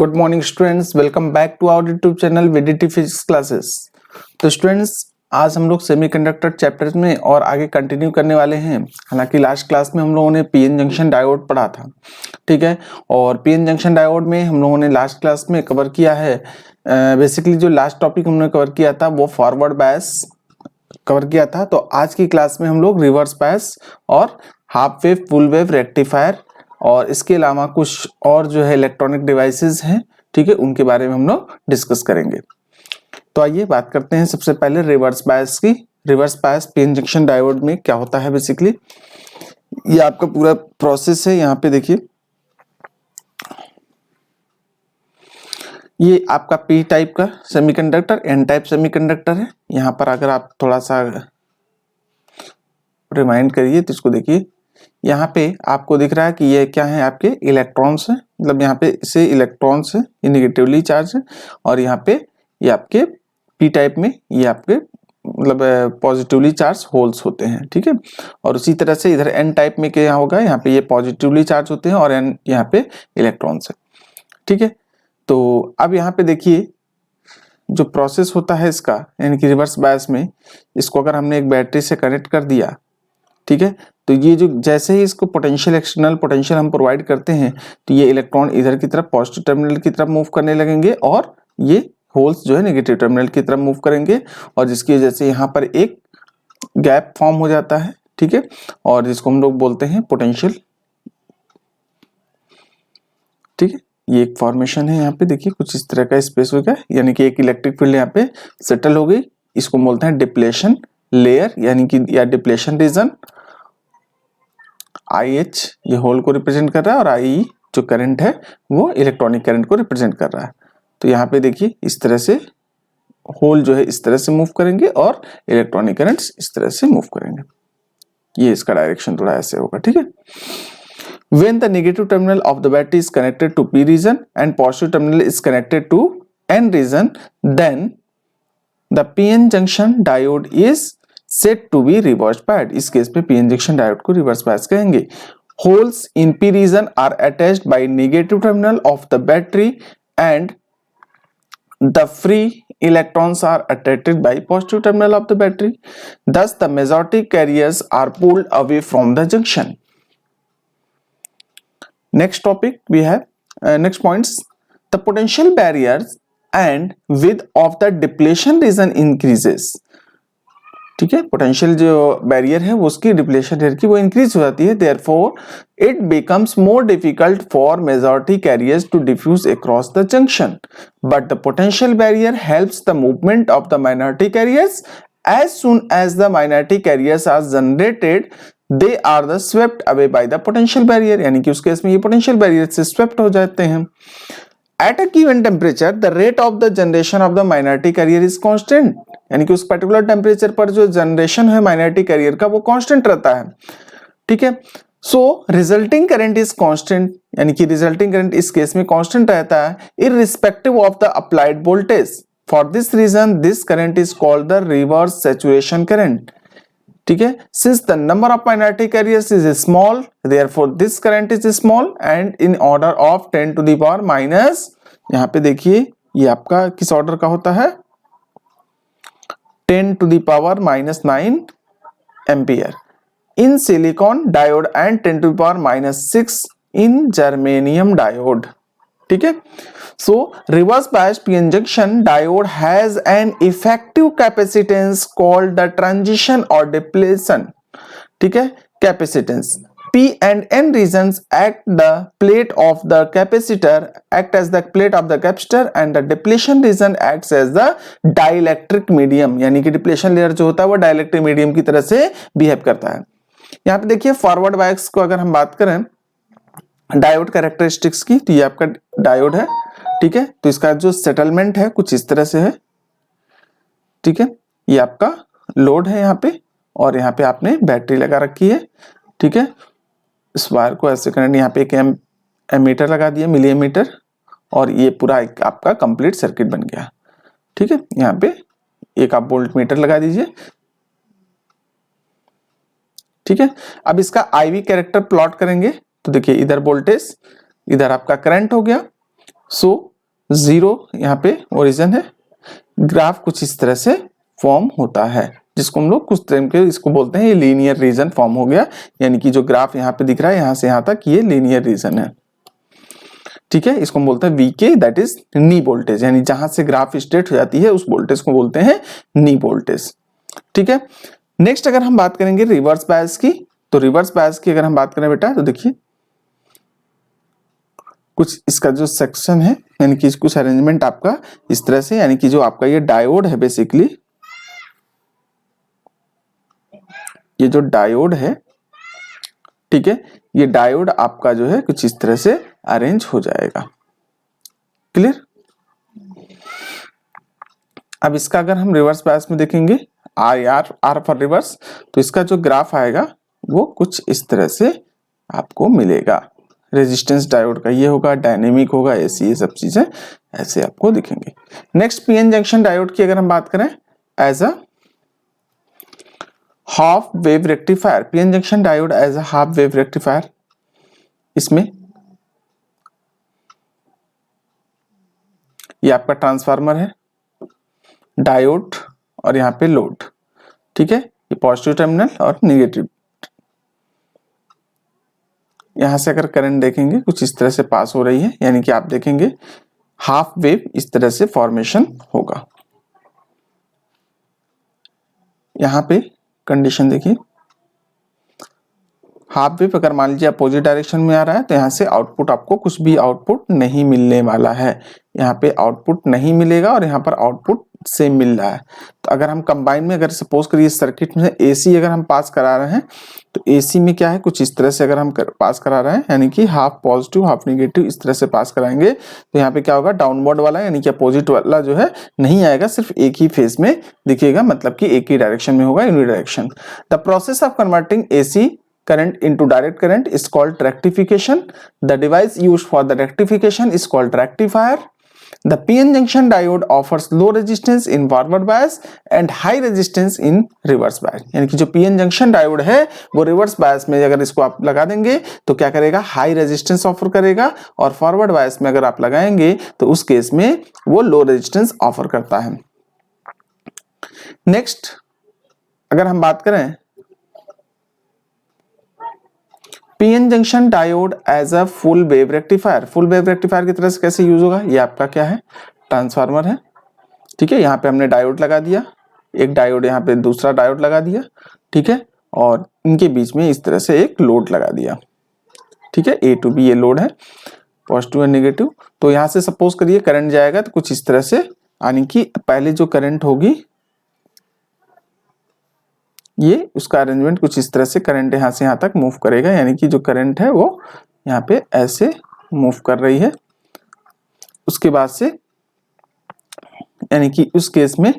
Good morning students, welcome back to our YouTube channel VDT physics classes. तो students, आज हम लोग semiconductor chapter में और आगे कंटिन्यू करने वाले हैं। हालांकि लास्ट क्लास में हम लोगों ने पीएन जंक्शन डायोड पढ़ा था, ठीक है। और पीएन जंक्शन डायोड में हम लोगों ने लास्ट क्लास में कवर किया है, बेसिकली जो लास्ट टॉपिक हमने कवर किया था वो फॉरवर्ड बायस कवर किया था। तो आज की क्लास में हम लोग रिवर्स बायस और half wave full wave rectifier और इसके अलावा कुछ और जो है इलेक्ट्रॉनिक डिवाइसेस हैं, ठीक है, उनके बारे में हम लोग डिस्कस करेंगे। तो आइए बात करते हैं सबसे पहले रिवर्स बायस की। Reverse bias PN junction diode में क्या होता है बेसिकली, ये आपका पूरा प्रोसेस है। यहाँ पे देखिए, ये आपका पी टाइप का सेमीकंडक्टर, एन टाइप सेमीकंडक्टर है। यहाँ पर अगर आप थोड़ा सा रिमाइंड करिए तो इसको देखिए, यहाँ पे आपको दिख रहा है कि ये क्या है, आपके इलेक्ट्रॉन्स है। मतलब यहाँ पे से इलेक्ट्रॉन्स है, ये निगेटिवली चार्ज है, और यहाँ पे ये आपके पी टाइप में ये आपके मतलब पॉजिटिवली चार्ज होल्स होते हैं, ठीक है। और उसी तरह से इधर एन टाइप में क्या होगा, यहाँ पे ये पॉजिटिवली चार्ज होते हैं और एन यहाँ पे इलेक्ट्रॉन्स है, ठीक है। तो अब यहाँ पे देखिए जो प्रोसेस होता है इसका, यानी कि रिवर्स बायस में, इसको अगर हमने एक बैटरी से कनेक्ट कर दिया, ठीक है, तो ये जो जैसे ही इसको पोटेंशियल, एक्सटर्नल पोटेंशियल हम प्रोवाइड करते हैं, तो ये इलेक्ट्रॉन इधर की तरफ पॉजिटिव टर्मिनल की तरफ मूव करने लगेंगे और ये होल्स जो है नेगेटिव टर्मिनल की तरफ मूव करेंगे, और जिसकी वजह से यहाँ पर एक गैप फॉर्म हो जाता है, ठीक है, और जिसको हम लोग बोलते हैं पोटेंशियल, ठीक है। ये एक फॉर्मेशन है, यहाँ पे देखिए कुछ इस तरह का स्पेस हो गया, यानी कि एक इलेक्ट्रिक फील्ड यहाँ पे सेटल हो गई। इसको बोलते हैं डिप्लेशन लेयर, यानी कि या डिप्लेशन रीजन। IH ये होल को रिप्रेजेंट कर रहा है और IE जो करंट है वो इलेक्ट्रॉनिक करंट को रिप्रेजेंट कर रहा है। तो यहाँ पे देखिए इस तरह से होल जो है इस तरह से मूव करेंगे और इलेक्ट्रॉनिक करंट्स इस तरह से मूव करेंगे। ये इसका डायरेक्शन थोड़ा ऐसे होगा, ठीक है। When the negative terminal of the battery is connected to P region and positive terminal is connected to N region, then the PN junction diode is said to be reverse biased। इस case में PN junction diode को reverse bias कहेंगे। Holes in P region are attached by negative terminal of the battery and the free electrons are attracted by positive terminal of the battery. Thus, the majority carriers are pulled away from the junction. Next topic we have next points, the potential barriers and width of the depletion region increases। ठीक है, potential जो barrier है वो उसकी depletion rate की वो increase हो जाती है। Therefore, it becomes more difficult for majority carriers to diffuse across the junction, but the potential barrier helps the movement of the minority carriers। As soon as the minority carriers are generated, they are the swept away by the potential barrier, यानी कि उस case में ये potential barrier से swept हो जाते हैं। At a given temperature, the rate of the generation of the minority carrier is constant, यानी कि उस पर्टिकुलर टेम्परेचर पर जो जनरेशन है माइनॉरिटी कैरियर का वो कांस्टेंट रहता है, ठीक है। So resulting current is constant, यानी कि रिजल्टिंग करंट इस केस में कांस्टेंट रहता है irrespective of the applied voltage. For this reason this current is called the reverse saturation current, ठीक है। Since the number of minority carriers is small, therefore this current is small and in order of 10 to the power minus, यहाँ पे देखिए ये आपका किस order का होता है, 10 to the power minus 9 ampere in silicon diode and 10 to the power minus 6 in germanium diode, ठीक है। So reverse biased PN junction diode has an effective capacitance called the transition or depletion, ठीक है, capacitance। P and N regions act the plate of the capacitor, act as the plate of the capacitor, and the depletion region acts as the dielectric medium, यानी कि depletion layer जो होता है वो dielectric medium की तरह से behave करता है। यहाँ पे देखिए फॉरवर्ड बायस को अगर हम बात करें डायोड कैरेक्टरिस्टिक्स की, तो ये आपका डायोड है, ठीक है। तो इसका जो सेटलमेंट है कुछ इस तरह से है, ठीक है। ये आपका लोड है यहाँ पे, और यहाँ पे आपने बैटरी लगा रखी है, ठीक है। इस वायर को ऐसे करंट, यहाँ पे एक एमीटर लगा दिया, मिली एमीटर, और ये पूरा एक आपका कंप्लीट सर्किट बन गया, ठीक है। यहाँ पे एक आप वोल्ट मीटर लगा दीजिए, ठीक है। अब इसका IV कैरेक्टर प्लॉट करेंगे तो देखिए इधर वोल्टेज, इधर आपका करंट हो गया। सो जीरो यहाँ पे ओरिजिन है, ग्राफ कुछ इस तरह से फॉर्म होता है, जिसको हम लोग कुछ टाइम के इसको बोलते हैं ये लीनियर रीजन फॉर्म हो गया, यानी कि जो ग्राफ यहाँ पे दिख रहा है यहाँ से यहाँ तक ये लीनियर रीजन है। ठीक है, इसको हम बोलते हैं VK, that is knee voltage, यानी जहां से ग्राफ स्ट्रेट हो जाती है उस वोल्टेज को बोलते हैं नी वोल्टेज। ठीक है, नेक्स्ट अगर हम बात करेंगे रिवर्स बायस की, तो रिवर्स बायस की अगर हम बात करें बेटा तो देखिए कुछ इसका जो सेक्शन है, यानी कि कुछ अरेंजमेंट आपका इस तरह से, यानी कि जो आपका ये डायोड है बेसिकली, ये जो डायोड है, ठीक है, ये डायोड आपका जो है कुछ इस तरह से अरेंज हो जाएगा। क्लियर? अब इसका अगर हम रिवर्स बायस में देखेंगे आर फॉर रिवर्स, तो इसका जो ग्राफ आएगा वो कुछ इस तरह से आपको मिलेगा। रेजिस्टेंस डायोड का ये होगा, डायनेमिक होगा, ऐसी ये सब चीजें ऐसे आपको दिखेंगे। नेक्स्ट पीएन जंक्शन डायोड की अगर हम बात करें as a half wave rectifier, PN junction diode as a half wave rectifier, इसमें ये आपका ट्रांसफार्मर है, डायोड और यहाँ पे लोड। ठीक है, ये पॉजिटिव टर्मिनल और निगेटिव, यहां से अगर करंट देखेंगे कुछ इस तरह से पास हो रही है, यानी कि आप देखेंगे हाफ वेव इस तरह से फॉर्मेशन होगा। यहां पे कंडीशन देखिए, हाफ वेव अगर मान लीजिए अपोजिट डायरेक्शन में आ रहा है तो यहाँ से आउटपुट आपको कुछ भी आउटपुट नहीं मिलने वाला है, यहाँ पे आउटपुट नहीं मिलेगा और यहाँ पर आउटपुट सेम मिल रहा है। तो अगर हम कंबाइन में अगर सपोज करिए सर्किट में एसी अगर हम पास करा रहे हैं तो एसी में क्या है कुछ इस तरह से अगर हम पास करा रहे हैं, यानी कि हाफ पॉजिटिव हाफ निगेटिव इस तरह से पास कराएंगे तो यहाँ पे क्या होगा, डाउनवर्ड वाला यानी कि अपोजिट वाला जो है नहीं आएगा, सिर्फ एक ही फेज में दिखेगा, मतलब कि एक ही डायरेक्शन में होगा, unidirection. The process of converting AC current into direct current is called rectification. The device used for the rectification is called rectifier. The PN junction diode offers low resistance in forward bias and high resistance in reverse bias. यानी कि जो PN junction diode है वो reverse bias में अगर इसको आप लगा देंगे तो क्या करेगा, high resistance ऑफर करेगा, और forward bias में अगर आप लगाएंगे तो उस केस में वो low resistance ऑफर करता है। नेक्स्ट अगर हम बात करें PN junction diode as a full wave rectifier, full wave rectifier की तरह से कैसे यूज होगा, ये आपका क्या है, ट्रांसफार्मर है। ठीक है, यहाँ पे हमने डायोड लगा दिया, एक डायोड यहाँ पे दूसरा डायोड लगा दिया, ठीक है, और इनके बीच में इस तरह से एक लोड लगा दिया। ठीक है, ए टू बी ये लोड है, पॉजिटिव और नेगेटिव। तो यहाँ से सपोज करिए करंट जाएगा तो कुछ इस तरह से, यानी कि पहले जो करंट होगी ये उसका अरेंजमेंट कुछ इस तरह से, करंट यहाँ से यहाँ तक मूव करेगा, यानी कि जो करंट है वो यहाँ पे ऐसे मूव कर रही है। उसके बाद से यानी कि उस केस में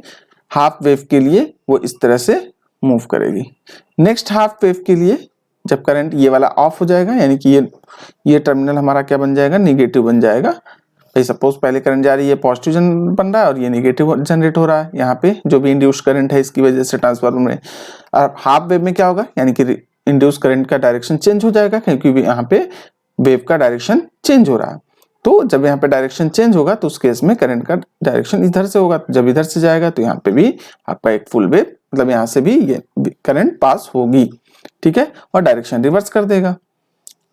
हाफ वेव के लिए वो इस तरह से मूव करेगी। नेक्स्ट हाफ वेव के लिए जब करंट ये वाला ऑफ हो जाएगा, यानी कि ये टर्मिनल हमारा क्या बन जाएगा, निगेटिव बन जाएगा। भाई सपोज पहले करंट जा रही है, पॉजिटिव बन रहा है और ये नेगेटिव जनरेट हो रहा है, यहाँ पे जो भी इंड्यूस करंट है इसकी वजह से ट्रांसफार्मर में। और हाफ वेव में क्या होगा, यानी कि इंड्यूस करंट का डायरेक्शन चेंज हो जाएगा, क्योंकि यहाँ पे वेव का डायरेक्शन चेंज हो रहा है। तो जब यहाँ पे डायरेक्शन चेंज होगा तो उस केस में करंट का डायरेक्शन इधर से होगा, जब इधर से जाएगा तो यहाँ पे भी आपका एक फुल वेव, मतलब यहाँ से भी ये करंट पास होगी। ठीक है, और डायरेक्शन रिवर्स कर देगा।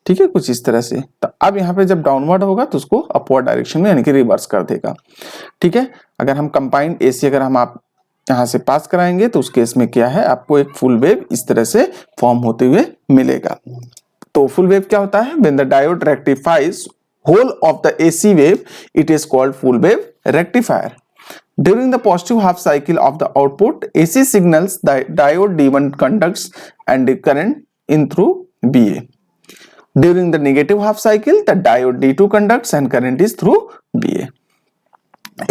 ठीक है, कुछ इस तरह से। तो अब यहाँ पे जब डाउनवर्ड होगा तो उसको अपवर्ड डायरेक्शन में यानी कि रिवर्स कर देगा। ठीक है, अगर हम कंबाइंड एसी अगर हम आप यहाँ से पास कराएंगे तो उस केस में क्या है, आपको एक फुल वेव इस तरह से फॉर्म होते हुए मिलेगा। तो फुल वेव क्या होता है, when the diode rectifies whole of the AC wave, it is called full wave rectifier. During the positive half cycle of the output AC signals, the diode D1 conducts and the current in through BA. During the negative half cycle, the diode D2 conducts and current is through BA.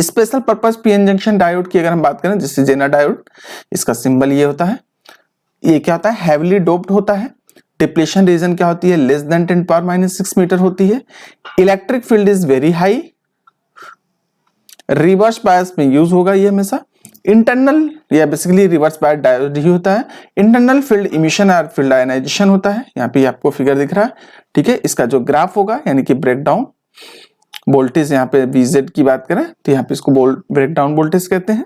Special purpose PN junction diode की अगर हम बात करें, जैसे जेना diode, इसका symbol ये होता है, ये क्या होता है, हैवीली डोप्ड होता है। डिप्लेशन रीजन क्या होती है, लेस देन 10⁻⁻⁶ मीटर होती है। Electric field is very high. Reverse bias में यूज होगा ये हमेशा। इंटरनल या बेसिकली रिवर्स बायस डायोड ही होता है। इंटरनल फील्ड इमिशन और फील्ड आयनाइजेशन होता है, यहाँ पे आपको फिगर दिख रहा है। ठीक है, इसका जो ग्राफ होगा यानी कि ब्रेकडाउन वोल्टेज यहाँ पे VZ की बात करें तो यहाँ पे इसको ब्रेक डाउन वोल्टेज कहते हैं।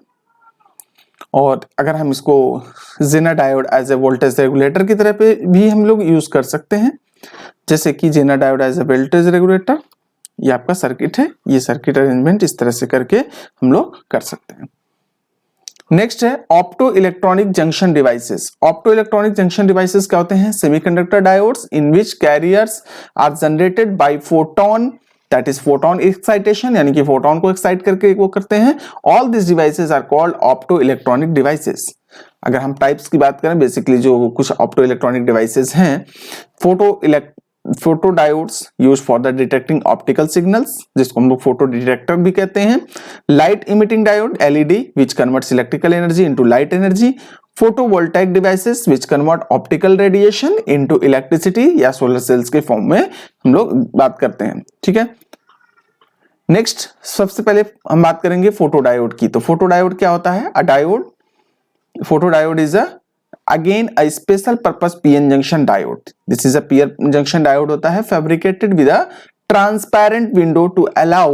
और अगर हम इसको Zener diode as a voltage regulator की तरह पे भी हम लोग यूज कर सकते हैं, जैसे कि Zener diode as a voltage regulator. ये आपका सर्किट है, ये सर्किट अरेंजमेंट इस तरह से करके हम लोग कर सकते हैं। नेक्स्ट है opto electronic junction devices. Opto electronic junction devices क्या होते हैं? Semiconductor diodes in which carriers are generated by photon, that is photon excitation, यानी कि फोटोन को एक्साइट करके वो करते हैं। All this devices are called opto electronic devices. अगर हम टाइप्स की बात करें, बेसिकली जो कुछ ऑप्टो इलेक्ट्रॉनिक डिवाइसेस हैं, photo diodes use for the detecting optical signals, जिसको हम लोग फोटो डिटेक्टर भी कहते हैं। Light emitting diode LED which converts electrical energy into light energy. Photovoltaic devices which convert optical radiation into electricity या solar cells के form में हम लोग बात करते हैं। ठीक है, नेक्स्ट सबसे पहले हम बात करेंगे फोटोडायोड की। तो फोटोडायोड क्या होता है? Photodiode is again a special purpose PN junction diode. This is a PN junction diode होता है, fabricated with a transparent window to allow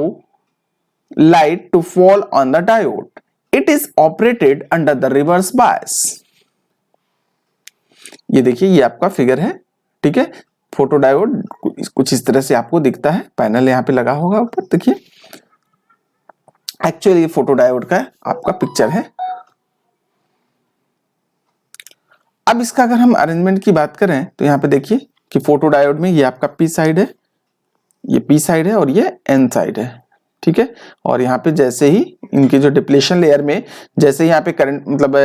light to fall on the diode. It is operated under the reverse bias. ये देखिए, ये आपका figure है। ठीक है, photodiode कुछ इस तरह से आपको दिखता है, पैनल यहाँ पे लगा होगा ऊपर, देखिए। एक्चुअली ये फोटोडायोड का आपका पिक्चर है। अब इसका अगर हम अरेंजमेंट की बात करें तो यहाँ पे देखिए कि फोटोडायोड में ये आपका पी साइड है, ये पी साइड है और ये एन साइड है। ठीक है, और यहाँ पे जैसे ही इनके जो डिप्लेशन लेयर में जैसे यहाँ पे करंट, मतलब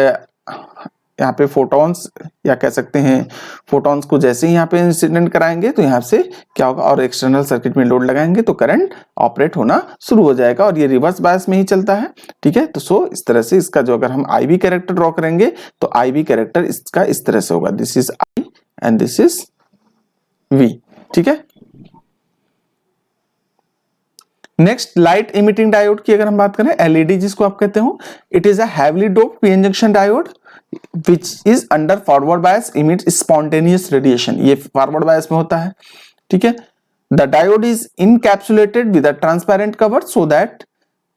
यहाँ पे फोटॉन्स या कह सकते हैं फोटॉन्स को जैसे ही यहाँ पे इंसिडेंट कराएंगे तो यहाँ से क्या होगा, और एक्सटर्नल सर्किट में लोड लगाएंगे तो करंट ऑपरेट होना शुरू हो जाएगा, और ये रिवर्स बायस में ही चलता है। ठीक है, तो सो इस तरह से इसका जो अगर हम आई वी कैरेक्टर ड्रॉ करेंगे तो आई वी कैरेक्टर इसका इस तरह से होगा, this is I and this is V. ठीक है, नेक्स्ट लाइट इमिटिंग डायोड की अगर हम बात करें, एलईडी जिसको आप कहते हो, it is a heavily doped PN junction diode which is under forward bias emits spontaneous radiation. ये forward bias में होता है। ठीक है, the diode is encapsulated with a transparent cover so that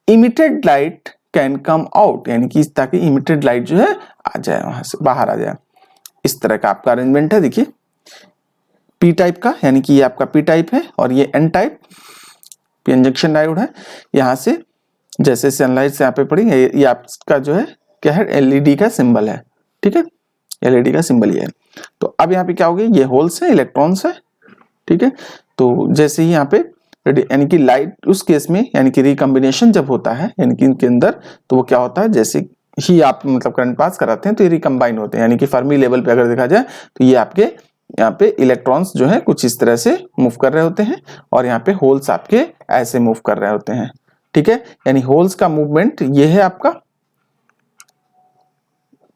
emitted light can come out, यानी कि ताकि emitted light जो है आ जाए, वहां से बाहर आ जाए। इस तरह का आपका अरेंजमेंट है। देखिए P टाइप का, यानी कि ये आपका P टाइप है और ये N type PN junction diode है। यहाँ से जैसे सनलाइट से यहाँ पे पड़ी, ये आपका जो है क्या है, एलईडी का सिंबल है। ठीक है, एलईडी का सिंबल ये है। तो अब यहाँ पे क्या हो गया, ये होल्स है, इलेक्ट्रॉन्स है। ठीक है, तो जैसे ही यहाँ पे यानी कि लाइट उस केस में, यानी कि रिकम्बिनेशन जब होता है यानी कि इनके अंदर, तो वो क्या होता है, जैसे ही आप मतलब करंट पास कराते हैं तो ये रिकम्बाइन होते हैं, यानी कि फर्मी लेवल पे अगर देखा जाए तो ये आपके यहाँ पे इलेक्ट्रॉन्स जो है कुछ इस तरह से मूव कर रहे होते हैं और यहाँ पे होल्स आपके ऐसे मूव कर रहे होते हैं। ठीक है, यानी होल्स का मूवमेंट ये है आपका।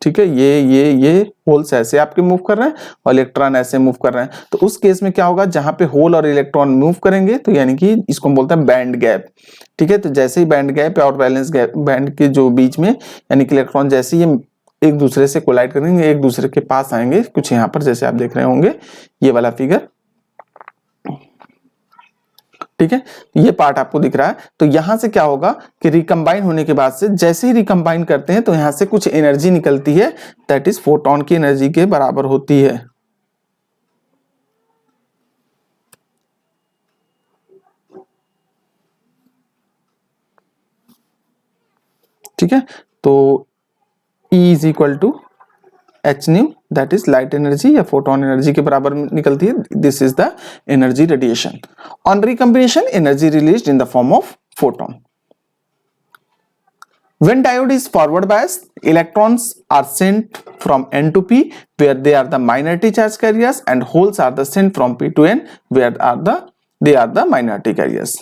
ठीक है, ये होल्स ऐसे आपके मूव कर रहे हैं और इलेक्ट्रॉन ऐसे मूव कर रहे हैं। तो उस केस में क्या होगा, जहां पे होल और इलेक्ट्रॉन मूव करेंगे तो यानी कि इसको हम बोलते हैं बैंड गैप। ठीक है, तो जैसे ही बैंड गैप और वैलेंस गैप बैंड के जो बीच में, यानी कि इलेक्ट्रॉन जैसे ही एक दूसरे से कोलाइड करेंगे, एक दूसरे के पास आएंगे, कुछ यहाँ पर जैसे आप देख रहे होंगे ये वाला फिगर। ठीक है, ये पार्ट आपको दिख रहा है। तो यहां से क्या होगा कि रिकम्बाइन होने के बाद से जैसे ही रिकम्बाइन करते हैं तो यहां से कुछ एनर्जी निकलती है, दैट इज फोटोन की एनर्जी के बराबर होती है। ठीक है, तो E is equal to H nu, that is light energy या फोटोन एनर्जी के बराबर निकलती है। This is the energy radiation. On recombination energy released in the form of photon. When diode is forward biased, electrons are sent from N to P where they are the minority charge carriers and holes are the sent from P to N where they are the minority carriers.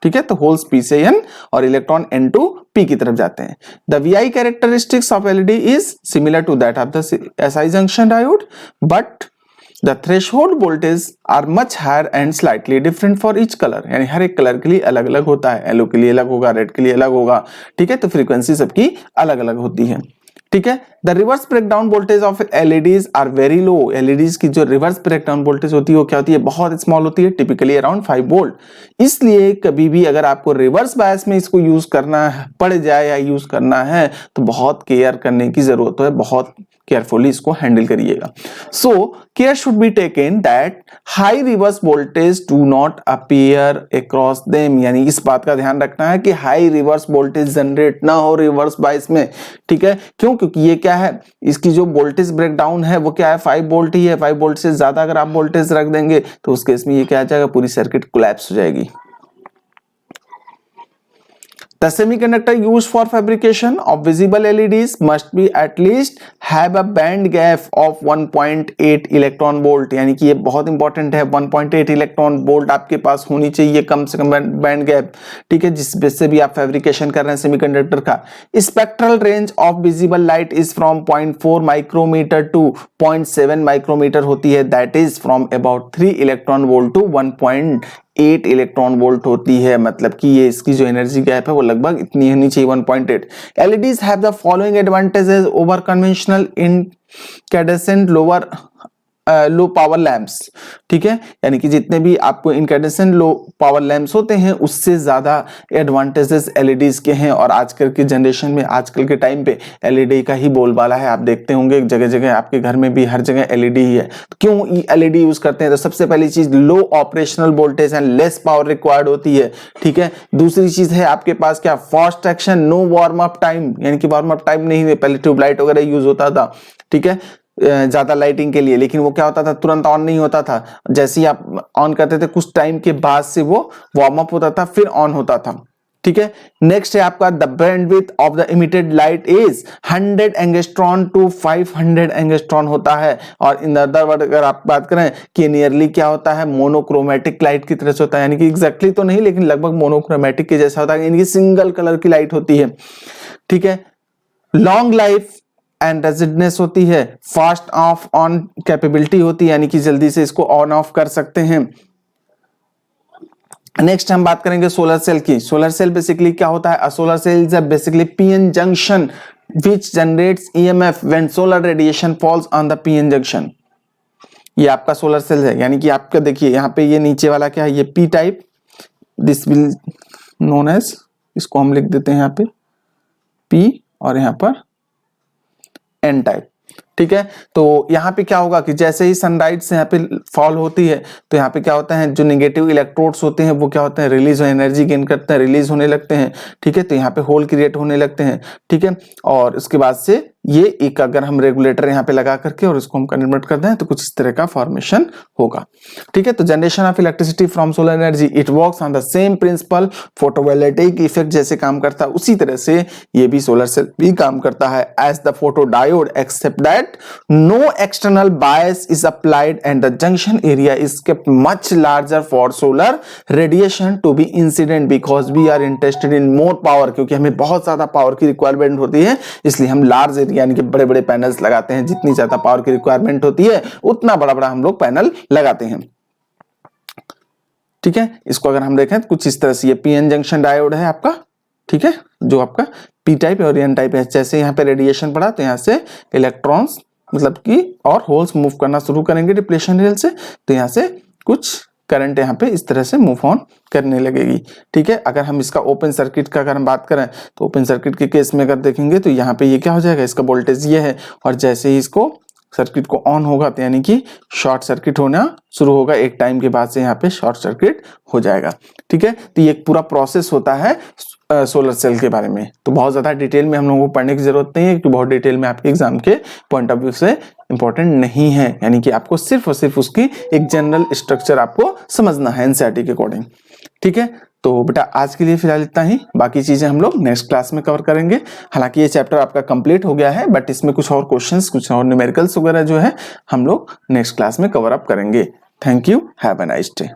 ठीक है, तो holes P से N और electron N to P की तरफ जाते हैं। The VI characteristics of LED is similar to that of the SI junction diode, but the threshold voltage are much higher and slightly different for each color. यानी हर एक colour के लिए अलग अलग होता है, येलो के लिए अलग होगा, रेड के लिए अलग होगा। ठीक है, तो फ्रीक्वेंसी सबकी अलग अलग होती है। ठीक है। The reverse breakdown voltage of LEDs are very low. LEDs की जो रिवर्स ब्रेकडाउन वोल्टेज होती है वो क्या होती है, बहुत स्मॉल होती है, टिपिकली अराउंड 5 वोल्ट। इसलिए कभी भी अगर आपको रिवर्स बायस में इसको यूज करना पड़ जाए या यूज करना है तो बहुत केयर करने की जरूरत है, बहुत केयरफुली इसको हैंडल करिएगा। So care should be taken that high reverse voltage do not appear across them, यानी इस बात का ध्यान रखना है कि हाई रिवर्स वोल्टेज जनरेट ना हो रिवर्स बायस में। ठीक है, क्यों? क्योंकि ये क्या है, इसकी जो वोल्टेज ब्रेकडाउन है वो क्या है, 5 वोल्ट ही है। 5 वोल्ट से ज्यादा अगर आप वोल्टेज रख देंगे तो उस केस में ये क्या आ जाएगा, पूरी सर्किट कोलैप्स हो जाएगी। The semiconductor used for fabrication of visible LEDs must be at least have a band gap of 1.8 electron volt, यानी कि ये बहुत इंपॉर्टेंट है। 1.8 इलेक्ट्रॉन वोल्ट आपके पास होनी चाहिए कम से कम बैंड गैप। ठीक है, जिस बेस से भी आप फैब्रिकेशन कर रहे हैं सेमीकंडक्टर का। Spectral range of visible light is from 0.4 micrometre to 0.7 micrometre होती है, that is from about 3 electron volt to 1.8 electron volt होती है। मतलब कि ये इसकी जो एनर्जी गैप है वो लगभग इतनी होनी चाहिए, 1.8। LEDs have the following advantages over conventional incandescent low power lamps. ठीक है, यानी कि जितने भी आपको इनकैंडेसेंट लो पावर लैंप्स होते हैं उससे ज्यादा एडवांटेजेस एलईडीज के हैं। और आजकल के जनरेशन में, आजकल के टाइम पे एलईडी का ही बोलबाला है। आप देखते होंगे जगह जगह, आपके घर में भी हर जगह एलईडी ही है। तो क्यों एलईडी यूज करते हैं? तो सबसे पहली चीज लो operational voltage and less power required होती है। ठीक है, दूसरी चीज है आपके पास क्या, fast action, no warm up time, यानी कि वार्म अप टाइम नहीं है। पहले ट्यूबलाइट वगैरह यूज होता था, ठीक है, ज्यादा लाइटिंग के लिए, लेकिन वो क्या होता था, तुरंत ऑन नहीं होता था। जैसे ही आप ऑन करते थे कुछ टाइम के बाद से वो वार्म अप होता था, फिर ऑन होता था। ठीक है, नेक्स्ट है आपका the bandwidth of the emitted light is 100 angstrom to 500 angstrom होता है। और इन अदर वर्ड अगर आप बात करें कि नियरली क्या होता है, मोनोक्रोमेटिक लाइट की तरह से होता है, यानी कि एग्जैक्टली तो नहीं लेकिन लगभग मोनोक्रोमेटिक के जैसा होता है, यानी कि सिंगल कलर की लाइट होती है। ठीक है, लॉन्ग लाइफ एंड रेजिडेंस होती है, फास्ट ऑफ ऑन कैपेबिलिटी होती है, यानी कि जल्दी से इसको ऑन ऑफ कर सकते हैं। नेक्स्ट हम बात करेंगे सोलर सेल की। सोलर सेल बेसिकली क्या होता है, solar cell is basically PN junction which generates EMF when solar radiation falls on the PN junction. ये आपका सोलर सेल है, यानी कि आपका देखिए यहाँ पे ये नीचे वाला क्या है, ये P type, this will known as, इसको हम लिख देते हैं यहाँ पे पी और यहाँ पर एन टाइप। ठीक है, तो यहाँ पे क्या होगा कि जैसे ही सनलाइट से यहाँ पे फॉल होती है तो यहाँ पे क्या होता है, जो नेगेटिव इलेक्ट्रोड्स होते हैं वो क्या होते हैं, रिलीज एनर्जी गेन करते हैं, रिलीज होने लगते हैं। ठीक है, तो यहाँ पे होल क्रिएट होने लगते हैं। ठीक है, और उसके बाद से ये एक अगर हम रेगुलेटर यहाँ पे लगा करके और इसको हम कन्वर्ट कर दें तो कुछ इस तरह का फॉर्मेशन होगा। ठीक है, तो generation of electricity from solar energy it works on the same principle, photovoltaic effect जैसे काम करता है उसी तरह से ये भी सोलर सेल भी काम करता है, as the photo diode, except that no external bias is applied and the junction area is kept much larger for solar radiation to be incident because we are interested in more power. क्योंकि हमें बहुत ज्यादा power की requirement होती है, इसलिए हम large area यानी कि बड़े बड़े पैनल्स लगाते हैं। जितनी ज्यादा पावर की रिक्वायरमेंट होती है उतना बड़ा बड़ा हम लोग पैनल लगाते हैं। ठीक है, इसको अगर हम देखें तो कुछ इस तरह से ये पीएन जंक्शन डायोड है आपका। ठीक है, जो आपका पी टाइप और एन टाइप है। जैसे यहाँ पे रेडिएशन पड़ा तो यहाँ से इलेक्ट्रॉन्स मतलब कि और होल्स मूव करना शुरू करेंगे डिप्लेशन रेल से, तो यहाँ से कुछ करंट यहाँ पे इस तरह से मूव ऑन करने लगेगी। ठीक है, अगर हम इसका ओपन सर्किट का अगर हम बात करें तो ओपन सर्किट के केस में अगर देखेंगे तो यहाँ पे ये क्या हो जाएगा, इसका वोल्टेज ये है, और जैसे ही इसको सर्किट को ऑन होगा तो यानी कि शॉर्ट सर्किट होना शुरू होगा। एक टाइम के बाद से यहाँ पे शॉर्ट सर्किट हो जाएगा। ठीक है, तो ये एक पूरा प्रोसेस होता है सोलर सेल के बारे में। तो बहुत ज्यादा डिटेल में हम लोगों को पढ़ने की जरूरत नहीं है, क्योंकि बहुत डिटेल में आपके एग्जाम के पॉइंट ऑफ व्यू से इंपॉर्टेंट नहीं है। यानी कि आपको सिर्फ और सिर्फ उसकी एक जनरल स्ट्रक्चर आपको समझना है एनसीईआरटी के अकॉर्डिंग। ठीक है, तो बेटा आज के लिए फिलहाल इतना ही, बाकी चीजें हम लोग नेक्स्ट क्लास में कवर करेंगे। हालांकि ये चैप्टर आपका कंप्लीट हो गया है, बट इसमें कुछ और क्वेश्चंस, कुछ और न्यूमेरिकल्स वगैरह जो है हम लोग नेक्स्ट क्लास में कवर अप करेंगे। Thank you, have a nice day.